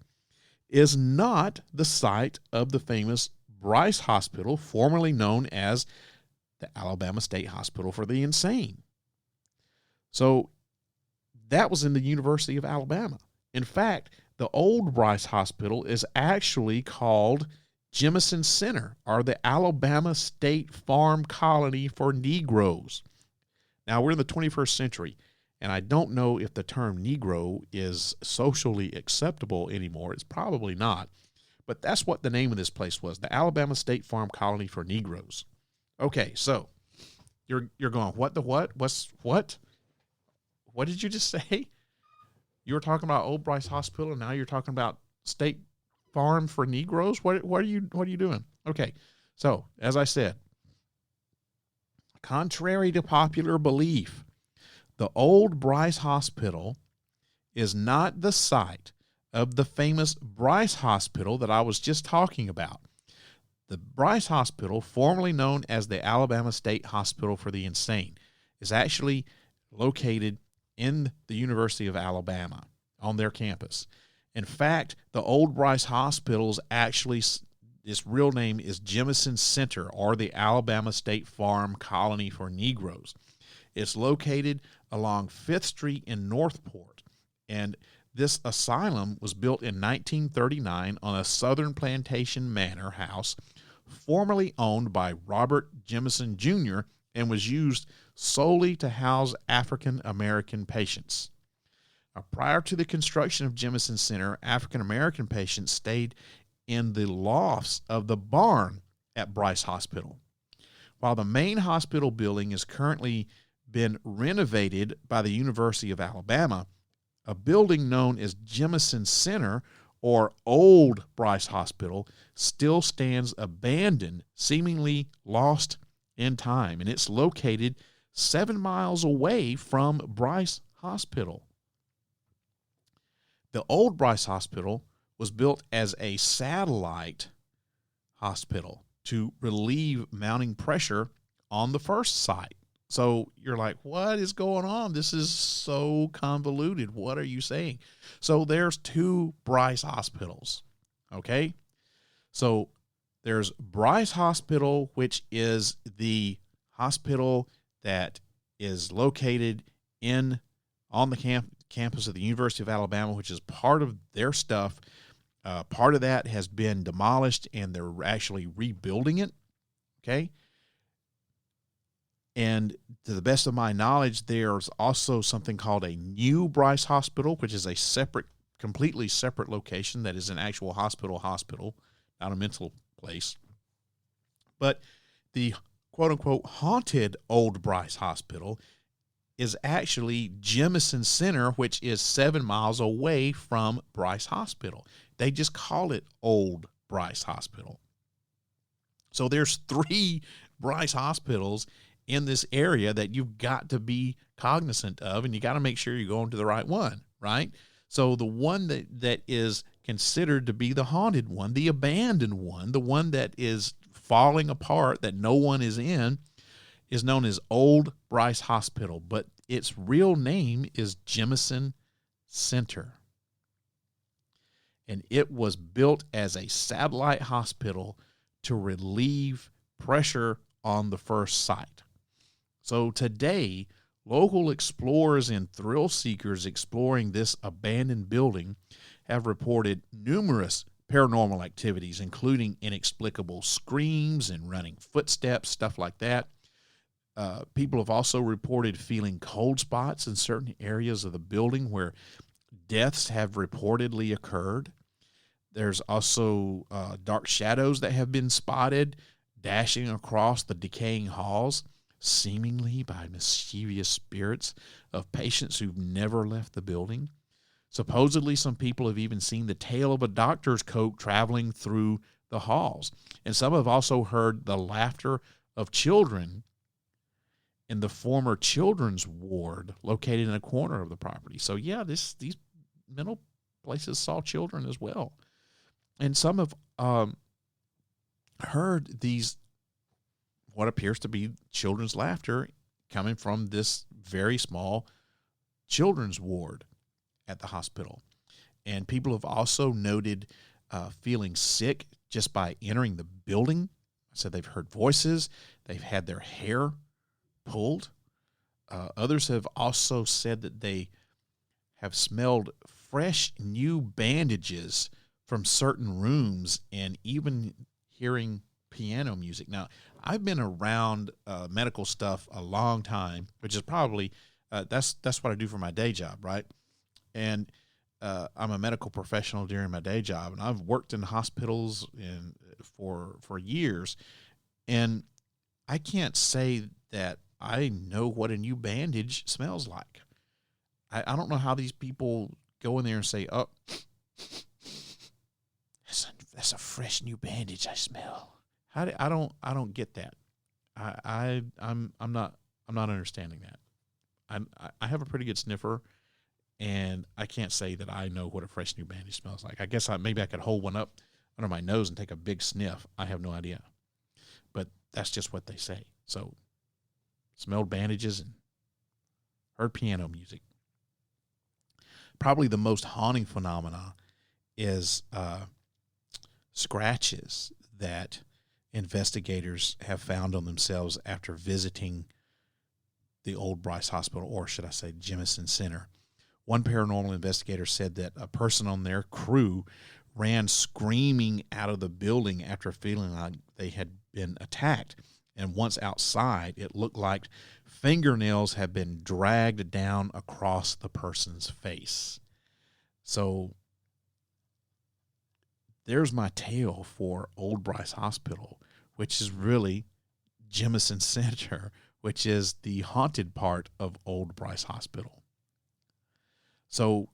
is not the site of the famous Bryce Hospital, formerly known as the Alabama State Hospital for the Insane. So that was in the University of Alabama. In fact, the Old Bryce Hospital is actually called Jemison Center, or the Alabama State Farm Colony for Negroes. Now, we're in the 21st century, And I don't know if the term Negro is socially acceptable anymore. It's probably not. But that's what the name of this place was, the Alabama State Farm Colony for Negroes. Okay, so you're going, what the what? What? What did you just say? You were talking about Old Bryce Hospital, and now you're talking about State Farm for Negroes? What are you doing? Okay, so as I said, contrary to popular belief, the Old Bryce Hospital is not the site of the famous Bryce Hospital that I was just talking about. The Bryce Hospital, formerly known as the Alabama State Hospital for the Insane, is actually located in the University of Alabama on their campus. In fact, the Old Bryce Hospital's actually, its real name is Jemison Center, or the Alabama State Farm Colony for Negroes. It's located along 5th Street in Northport, and this asylum was built in 1939 on a Southern Plantation Manor house formerly owned by Robert Jemison Jr. and was used solely to house African American patients. Prior to the construction of Jemison Center, African American patients stayed in the lofts of the barn at Bryce Hospital. While the main hospital building has currently been renovated by the University of Alabama, a building known as Jemison Center, or Old Bryce Hospital, still stands abandoned, seemingly lost in time, and it's located 7 miles away from Bryce Hospital. The Old Bryce Hospital was built as a satellite hospital to relieve mounting pressure on the first site. So you're like, what is going on? This is so convoluted. What are you saying? So there's 2 Bryce hospitals, okay? So there's Bryce Hospital, which is the hospital that is located on the campus of the University of Alabama, which is part of their stuff. Part of that has been demolished, and they're actually rebuilding it, okay? And to the best of my knowledge, there's also something called a new Bryce Hospital, which is a completely separate location that is an actual hospital, not a mental place. But the quote-unquote haunted Old Bryce Hospital is actually Jemison Center, which is 7 miles away from Bryce Hospital. They just call it Old Bryce Hospital. So there's 3 Bryce hospitals in this area that you've got to be cognizant of, and you got to make sure you're going to the right one, right? So the one that is considered to be the haunted one, the abandoned one, the one that is falling apart, that no one is in, is known as Old Bryce Hospital, but its real name is Jemison Center. And it was built as a satellite hospital to relieve pressure on the first site. So today, local explorers and thrill seekers exploring this abandoned building have reported numerous paranormal activities, including inexplicable screams and running footsteps, stuff like that. People have also reported feeling cold spots in certain areas of the building where deaths have reportedly occurred. There's also dark shadows that have been spotted dashing across the decaying halls, seemingly by mischievous spirits of patients who've never left the building. Supposedly, some people have even seen the tail of a doctor's coat traveling through the halls. And some have also heard the laughter of children in the former children's ward located in a corner of the property. So, yeah, these mental places saw children as well. And some have heard these, what appears to be children's laughter coming from this very small children's ward at the hospital. And people have also noted feeling sick just by entering the building. So they've heard voices, they've had their hair pulled. Others have also said that they have smelled fresh new bandages from certain rooms, and even hearing piano music. Now, I've been around medical stuff a long time, which is probably That's what I do for my day job, right? And I'm a medical professional during my day job, and I've worked in hospitals for years, and I can't say that I know what a new bandage smells like. I don't know how these people go in there and say, "Oh, that's a fresh new bandage I smell." I don't get that. I'm not understanding that. I have a pretty good sniffer, and I can't say that I know what a fresh new bandage smells like. I guess maybe I could hold one up under my nose and take a big sniff. I have no idea, but that's just what they say. So, smelled bandages and heard piano music. Probably the most haunting phenomena is scratches that investigators have found on themselves after visiting the Old Bryce Hospital, or should I say Jemison Center. One paranormal investigator said that a person on their crew ran screaming out of the building after feeling like they had been attacked. And once outside, it looked like fingernails had been dragged down across the person's face. So there's my tale for Old Bryce Hospital, which is really Jemison Center, which is the haunted part of Old Bryce Hospital. So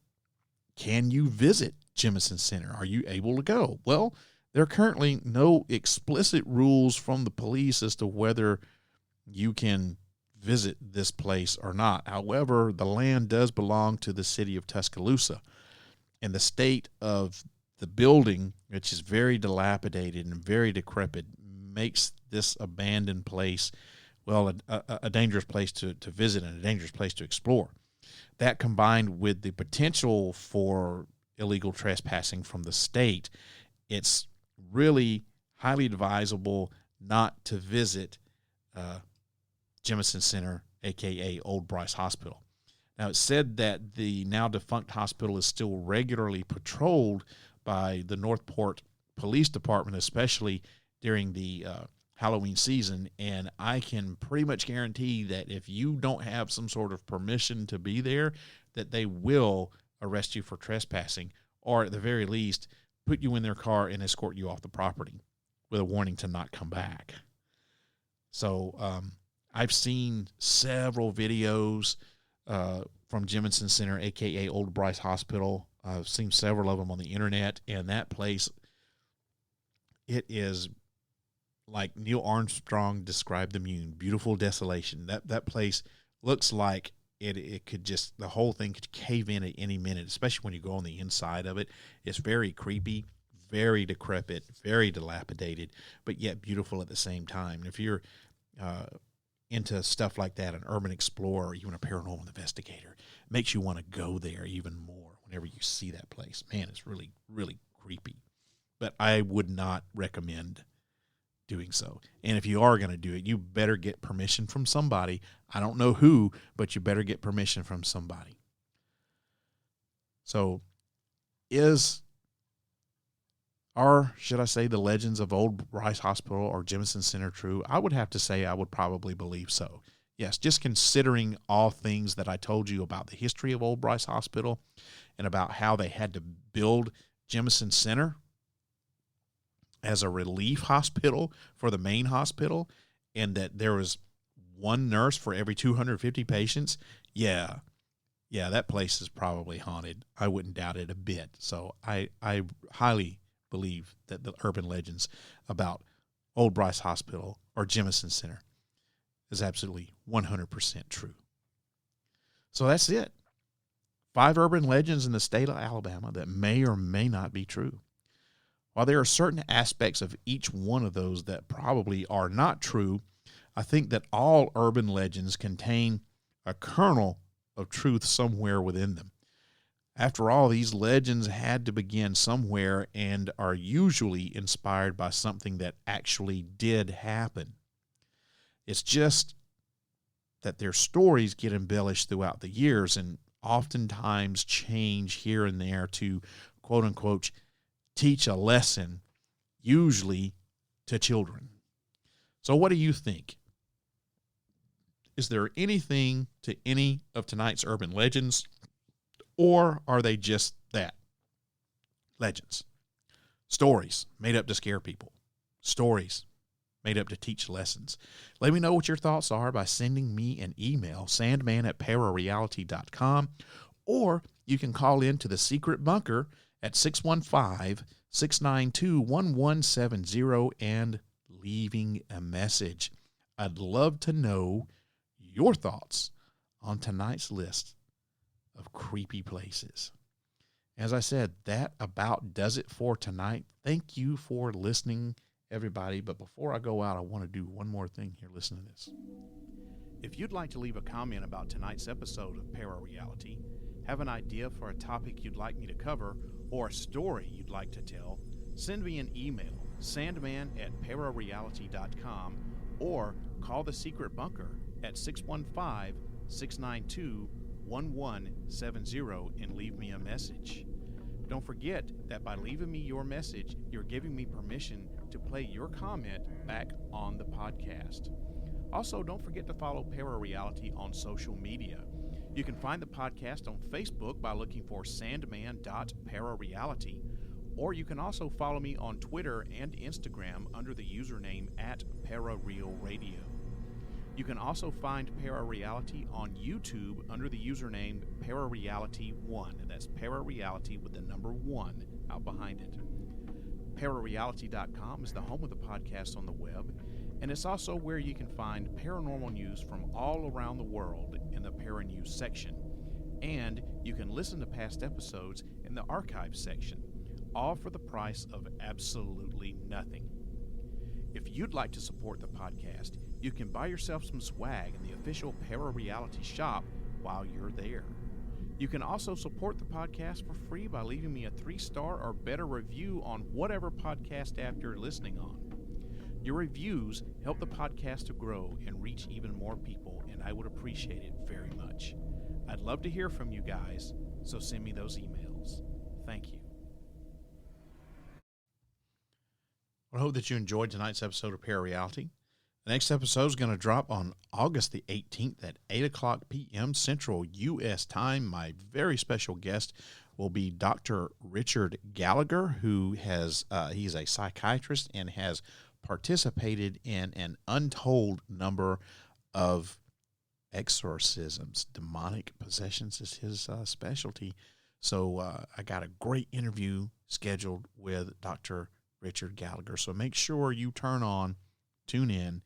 can you visit Jemison Center? Are you able to go? Well, there are currently no explicit rules from the police as to whether you can visit this place or not. However, the land does belong to the city of Tuscaloosa, and the state of the building, which is very dilapidated and very decrepit, makes this abandoned place, well, a dangerous place to visit and a dangerous place to explore. That, combined with the potential for illegal trespassing from the state, it's really highly advisable not to visit Jemison Center, a.k.a. Old Bryce Hospital. Now, it's said that the now defunct hospital is still regularly patrolled by the Northport Police Department, especially during the Halloween season, and I can pretty much guarantee that if you don't have some sort of permission to be there, that they will arrest you for trespassing, or at the very least, put you in their car and escort you off the property with a warning to not come back. So I've seen several videos from Jemison Center, a.k.a. Old Bryce Hospital. I've seen several of them on the internet, and that place, it is like Neil Armstrong described the moon, beautiful desolation. That place looks like it could just, the whole thing could cave in at any minute, especially when you go on the inside of it. It's very creepy, very decrepit, very dilapidated, but yet beautiful at the same time. And if you're into stuff like that, an urban explorer, or even a paranormal investigator, it makes you want to go there even more whenever you see that place. Man, it's really, really creepy. But I would not recommend doing so. And if you are going to do it, you better get permission from somebody. I don't know who, but you better get permission from somebody. So should I say, the legends of Old Bryce Hospital or Jemison Center true? I would have to say I would probably believe so. Yes, just considering all things that I told you about the history of Old Bryce Hospital and about how they had to build Jemison Center as a relief hospital for the main hospital, and that there was one nurse for every 250 patients. Yeah, that place is probably haunted. I wouldn't doubt it a bit. So I highly believe that the urban legends about Old Bryce Hospital or Jemison Center is absolutely 100% true. So that's it. 5 urban legends in the state of Alabama that may or may not be true. While there are certain aspects of each one of those that probably are not true, I think that all urban legends contain a kernel of truth somewhere within them. After all, these legends had to begin somewhere and are usually inspired by something that actually did happen. It's just that their stories get embellished throughout the years and oftentimes change here and there to, quote unquote, teach a lesson, usually to children. So what do you think? is there anything to any of tonight's urban legends, or are they just that? Legends. Stories made up to scare people. Stories made up to teach lessons. Let me know what your thoughts are by sending me an email, sandman@ParaReality.com, or you can call in to the Secret Bunker at 615-692-1170 and leaving a message. I'd love to know your thoughts on tonight's list of creepy places. As I said, that about does it for tonight. Thank you for listening, everybody. But before I go out, I want to do one more thing here. Listen to this. If you'd like to leave a comment about tonight's episode of ParaReality, have an idea for a topic you'd like me to cover, or a story you'd like to tell, send me an email, sandman@ParaReality.com, or call the Secret Bunker at 615-692-1170 and leave me a message. Don't forget that by leaving me your message, you're giving me permission to play your comment back on the podcast. Also, don't forget to follow ParaReality on social media. You can find the podcast on Facebook by looking for sandman.parareality, or you can also follow me on Twitter and Instagram under the username @ParaRealRadio. You can also find ParaReality on YouTube under the username ParaReality1, and that's ParaReality with the number 1 out behind it. ParaReality.com is the home of the podcast on the web, and it's also where you can find paranormal news from all around the world in the Paranews section. And you can listen to past episodes in the archives section, all for the price of absolutely nothing. If you'd like to support the podcast, you can buy yourself some swag in the official ParaReality shop while you're there. You can also support the podcast for free by leaving me a 3-star or better review on whatever podcast app you're listening on. Your reviews help the podcast to grow and reach even more people, and I would appreciate it very much. I'd love to hear from you guys, so send me those emails. Thank you. I hope that you enjoyed tonight's episode of ParaReality. The next episode is going to drop on August the 18th at 8 o'clock p.m. Central U.S. time. My very special guest will be Dr. Richard Gallagher, who he's a psychiatrist and has participated in an untold number of exorcisms. Demonic possessions is his specialty. So I got a great interview scheduled with Dr. Richard Gallagher. So make sure you tune in,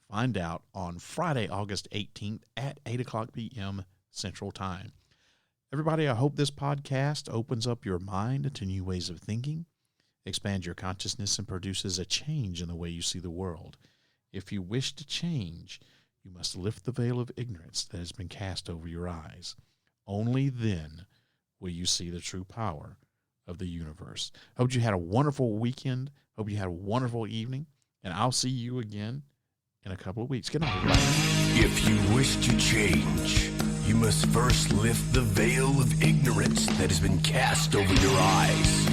find out on Friday, August 18th at 8 o'clock p.m. Central Time. Everybody, I hope this podcast opens up your mind to new ways of thinking, expands your consciousness, and produces a change in the way you see the world. If you wish to change, you must lift the veil of ignorance that has been cast over your eyes. Only then will you see the true power of the universe. Hope you had a wonderful weekend. Hope you had a wonderful evening. And I'll see you again in a couple of weeks. Good night, everybody. If you wish to change, you must first lift the veil of ignorance that has been cast over your eyes.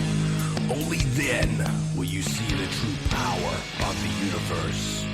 Only then will you see the true power of the universe.